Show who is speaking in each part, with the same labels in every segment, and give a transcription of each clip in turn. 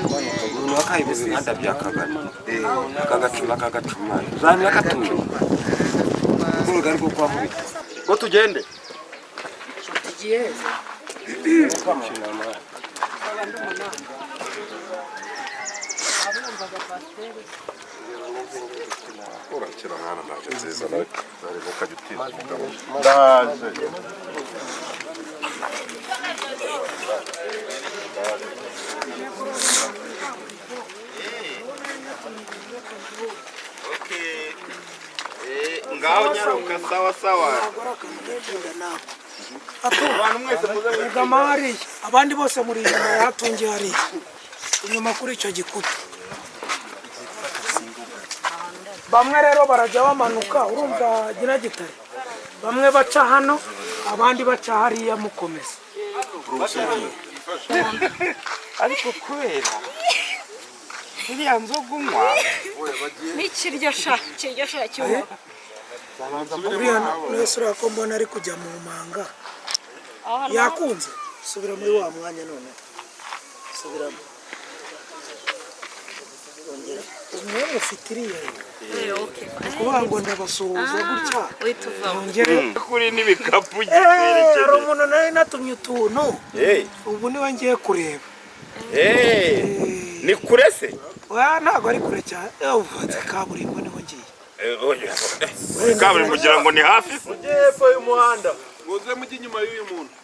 Speaker 1: umuntu wakayibuze nkanda byakagana akagacuma zamira katumye kuruga rwo kwa muri ko tugende
Speaker 2: tugiye
Speaker 1: urakira mwana ntacyo nziza nari mukajutira ndaje ngaho nyaruka sawa
Speaker 2: abantu mwese mugama hariya abandi bose muri inyuma yatungiye hariya inyuma kuri icyo gikuta bamwe rero barajya bamanuka urumva gira gitare bamwe baca hano abandi baca hariya mukomeza
Speaker 1: ariko kubera iriya nzoga unywa
Speaker 3: n'ikiryo sha cy'uwo
Speaker 2: uriya wese uriya ko mbona ari kujya mu manga yakunze subira muri wa mwanya none subiramo umwe ufite iriya kuvuga ngo ndabasuhuza gutya nongere
Speaker 1: kuri n'ibikapu
Speaker 2: hari umuntu nari natumye utuntu ubu niwe ngiye kureba
Speaker 1: ni kure se
Speaker 2: ntabwo ari kure cyane uvuze kaburimbo niho ngiye
Speaker 1: kaburimbo ugira ngo ni hafi se
Speaker 4: ujye hepfo y'umuhanda muze mujye inyuma y'uyu muntu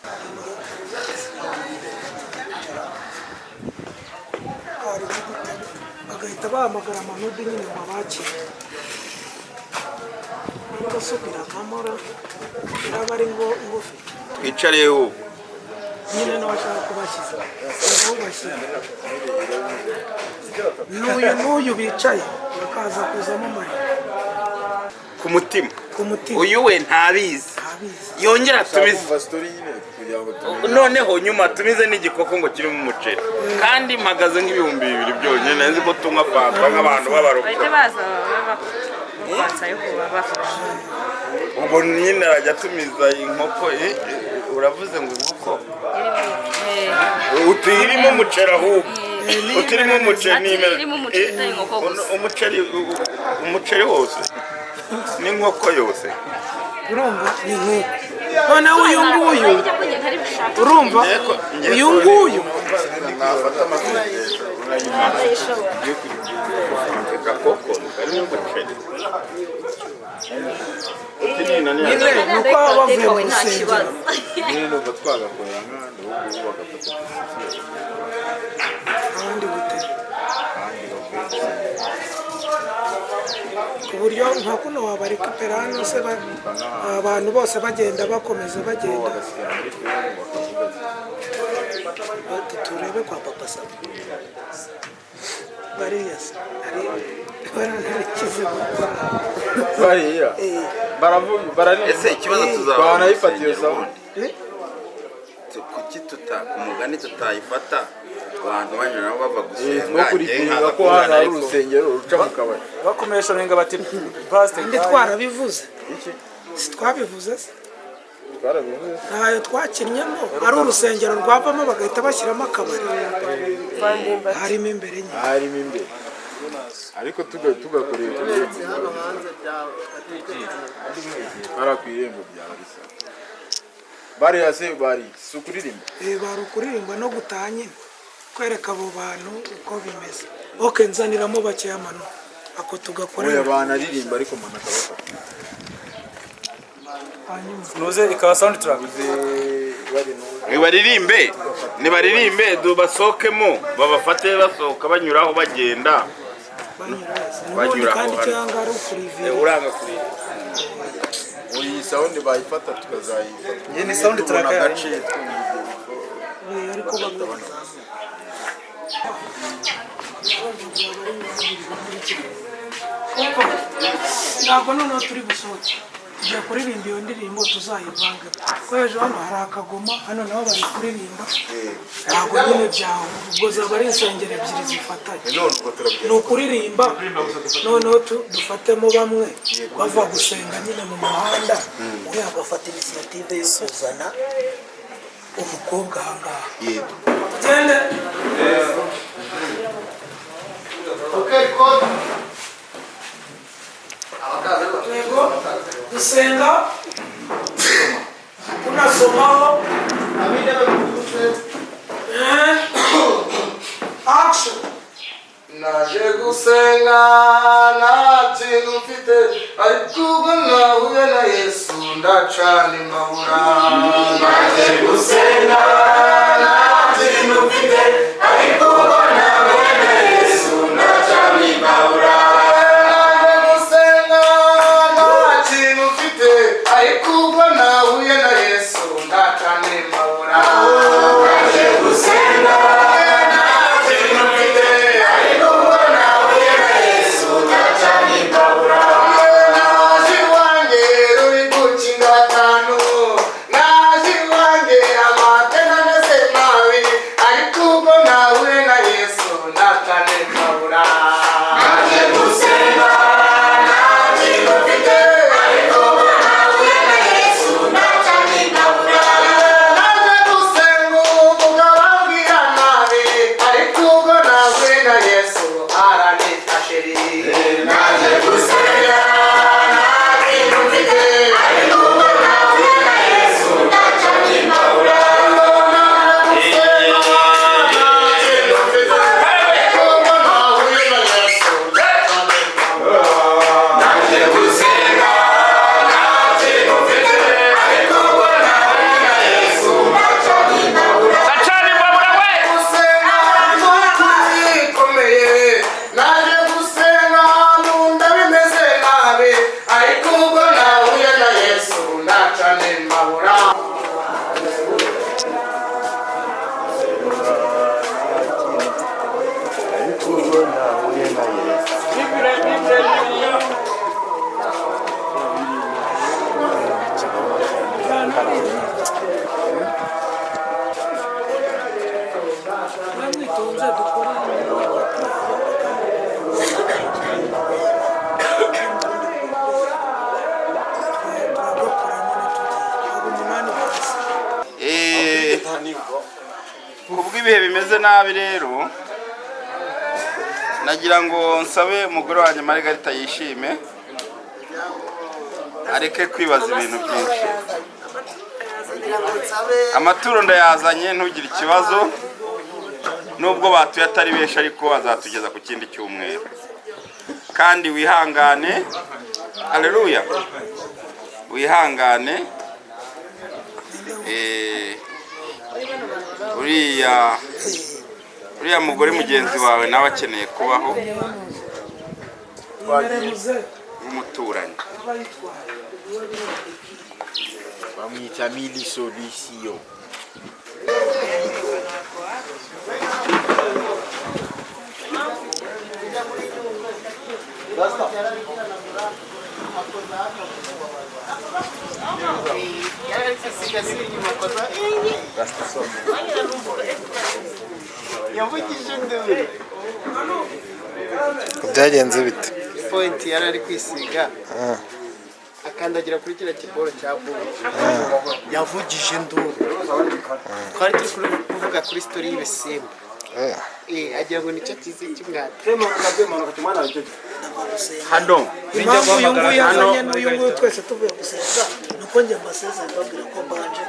Speaker 2: bagahita bahamagara amanudu nyine ngo abakire bagasubira nkamora iraba ari ngo ngufi
Speaker 1: twicariyeho
Speaker 2: nyine n'abashaka kubashyize aho bashyira n'uyu bicaye bakaza kuzamo amarira
Speaker 1: ku mutima
Speaker 2: ku mutima
Speaker 1: uyu we ntabizi yongera atumize noneho nyuma atumize n'igikoko ngo kirimo umuceri kandi mpagaze nk'ibihumbi 2 byonyine nzi ko tunywa fanta nk'abantu b'abarokozi
Speaker 3: bahita baza babanza yo kuba bafasha
Speaker 1: ubwo nyine arajya atumiza inkoko uravuze ngo inkoko utirimo umuceri ahubwo utirimo umuceri umuceri wose n'inkoko yose
Speaker 2: urumva ni nk'uko noneho uyu nguyu urumva uyu nguyu
Speaker 1: nafata amazina gakoko karimo umuceri
Speaker 2: nyine ni uko baba bavuye mu rusengero
Speaker 4: nyine numva twagakorera nk'ahandi ahubwo bagafata
Speaker 2: abandi gutera ku buryo nka kuno wabareka ipera hano se abantu bose bagenda bakomeza bagenda turebe kwa papa saba bariya se baranabikize gukora
Speaker 4: bariya baravuga
Speaker 1: ese ikibazo tuzaba
Speaker 4: banayifatiye sawa
Speaker 1: kuki ku mugani tutayifata abantu banyura nabo bava gusenga
Speaker 4: no kurifinga ko hano hari urusengero ruca mu kabari
Speaker 5: bakomesha nenga bati pastor
Speaker 2: ndi twarabivuze si twabivuze se
Speaker 4: twarabivuze
Speaker 2: ntayo twakinnyemo ari urusengero rwavamo bagahita bashyiramo akabari harimo imbere nyine
Speaker 4: harimo imbere ariko tugakoreye hara ku irembo byaba bisa bariya se bari si ukuririmba
Speaker 2: bari ukuririmba no gutaha nyine kwereka abo bantu uko bimeze oke nzaniramo bakeya mano ako tugakorera
Speaker 4: banaririmba ariko mwana akabafata
Speaker 5: nuze ikaba soundtrack
Speaker 1: nibaririmbe basohokemo babafate basohoka banyuraho bagenda
Speaker 2: banyura kandi cyangwa ari ukurivira
Speaker 1: uranga kuri
Speaker 4: iyi sound bayifata tukazayifata
Speaker 5: iyi ni soundtrack
Speaker 4: yacu
Speaker 2: ariko bagabaza ntabwo noneho turi gusohoka tugiye kuririmba iyo ndirimbo tuzayivanga ko hejuru hano hari akagoma hano nabo bari kuririmba ntabwo nyine byawe ubwo zaba ari insengero ebyiri zifatanye ni ukuririmba noneho dufatemo bamwe bava gusenga nyine mu muhanda uriya agafata inisiyative yo kuzana umukobwa ahangaha gende gusenga unasomaho action.
Speaker 6: naje gusenga nta kintu mfite ariko ubwo nahuye na Yesu ndacana imbabura. Naje gusenga nta kintu mfite ariko ubwo nahuye na Yesu ndacana imbabura. Naje gusenga nta kintu mfite ariko ubwo nahuye na Yesu ndacana imbabura. Naje gusenga
Speaker 1: kubw'ibihe bimeze nabi rero nagira ngo nsabe umugore wanjye Margarita yishime areke kwibaza ibintu byinshi. Amaturo ndayazanye ntugire ikibazo, nubwo batuye atari benshi ariko azatugeza ku kindi cyumweru, kandi wihangane. Haleluya, wihangane. uriya mugore mugenzi wawe nawe akeneye kubaho nk'umuturanyi.
Speaker 4: bamwita Mili Solution.
Speaker 7: Byagenze bite?
Speaker 6: Point yari ari kwisiga akandagira kuri kiriya kiboro cya bubu, yavugije induru. Twari turi kuvuga kuri story y'ibisimba, agira ngo nicyo kizi kimwata
Speaker 1: hano
Speaker 2: Impamvu uyu nguyu yazanye n'uyu nguyu twese tuvuye gusenga nuko njye mbasezeye mbabwira ko mbanje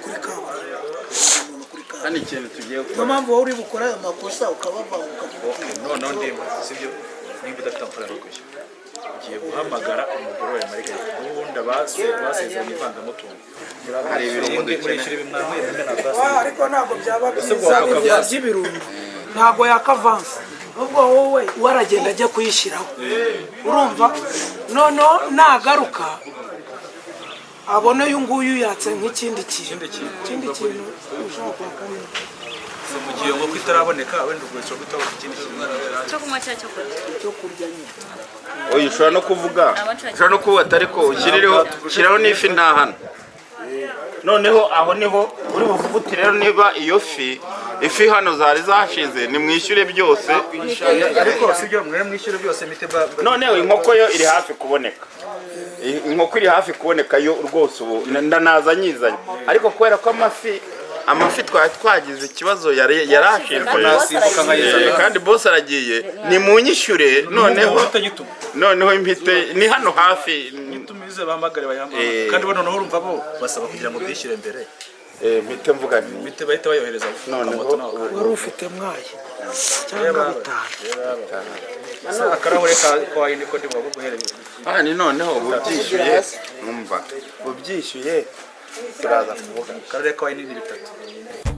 Speaker 2: kuri kaburimbo.
Speaker 1: hano ikintu tugiye
Speaker 2: Niyo mpamvu wowe uri bukora aya makosa ukabava
Speaker 5: noneho ndemba sibyo, niba udafite amafaranga yo kwishyura ugiye guhamagara umugore wa Margarita n'ubundi basezeranye ivangamutungo.
Speaker 1: hari ibirungo
Speaker 5: Murishyura ibimwanyweye na
Speaker 2: ariko ntabwo byaba byiza by'ibirungo, ntabwo yakavanse. Ubwo wowe waragenda ajya kuyishyiraho, urumva? Noneho nagaruka abone uyu nguyu yatse nk'ikindi kintu ushaka kwakamo.
Speaker 5: mu gihe ngo itaraboneka wenda ubwo gutabona ikindi kintu
Speaker 3: cyo kunywa cyangwa cyo kurya
Speaker 1: oya, ushobora no kuvuga, ushobora no kuvuga ariko ushyiraho n'ifi nta hano. Noneho aho niho uri buvuga uti rero niba iyo ifi hano zari zashize nimwishyure byose,
Speaker 5: ariko sibyo mwere mwishyure byose miteba.
Speaker 1: noneho inkoko yo iri hafi kuboneka, inkoko iri hafi kuboneka yo rwose ubu ndanaza nyizanye, ariko kubera ko amafi twari twagize ikibazo yarashinzwe kandi boss aragiye, ni munyishyure. Noneho impite ni hano hafi
Speaker 5: batumize bahamagare bayahamagare kandi bo noneho urumva bo basaba kugira ngo bishyure mbere
Speaker 1: mpite mvuga nti
Speaker 5: bite bahita bayohereza
Speaker 1: noneho
Speaker 2: wari ufite mwaye cyangwa bitanu
Speaker 5: akarahure ka wayini ko ndi bwo guhereza
Speaker 1: ni noneho bubyishyuye numva bubyishyuye turaza kuvuga
Speaker 5: akarere ka wayini ni 3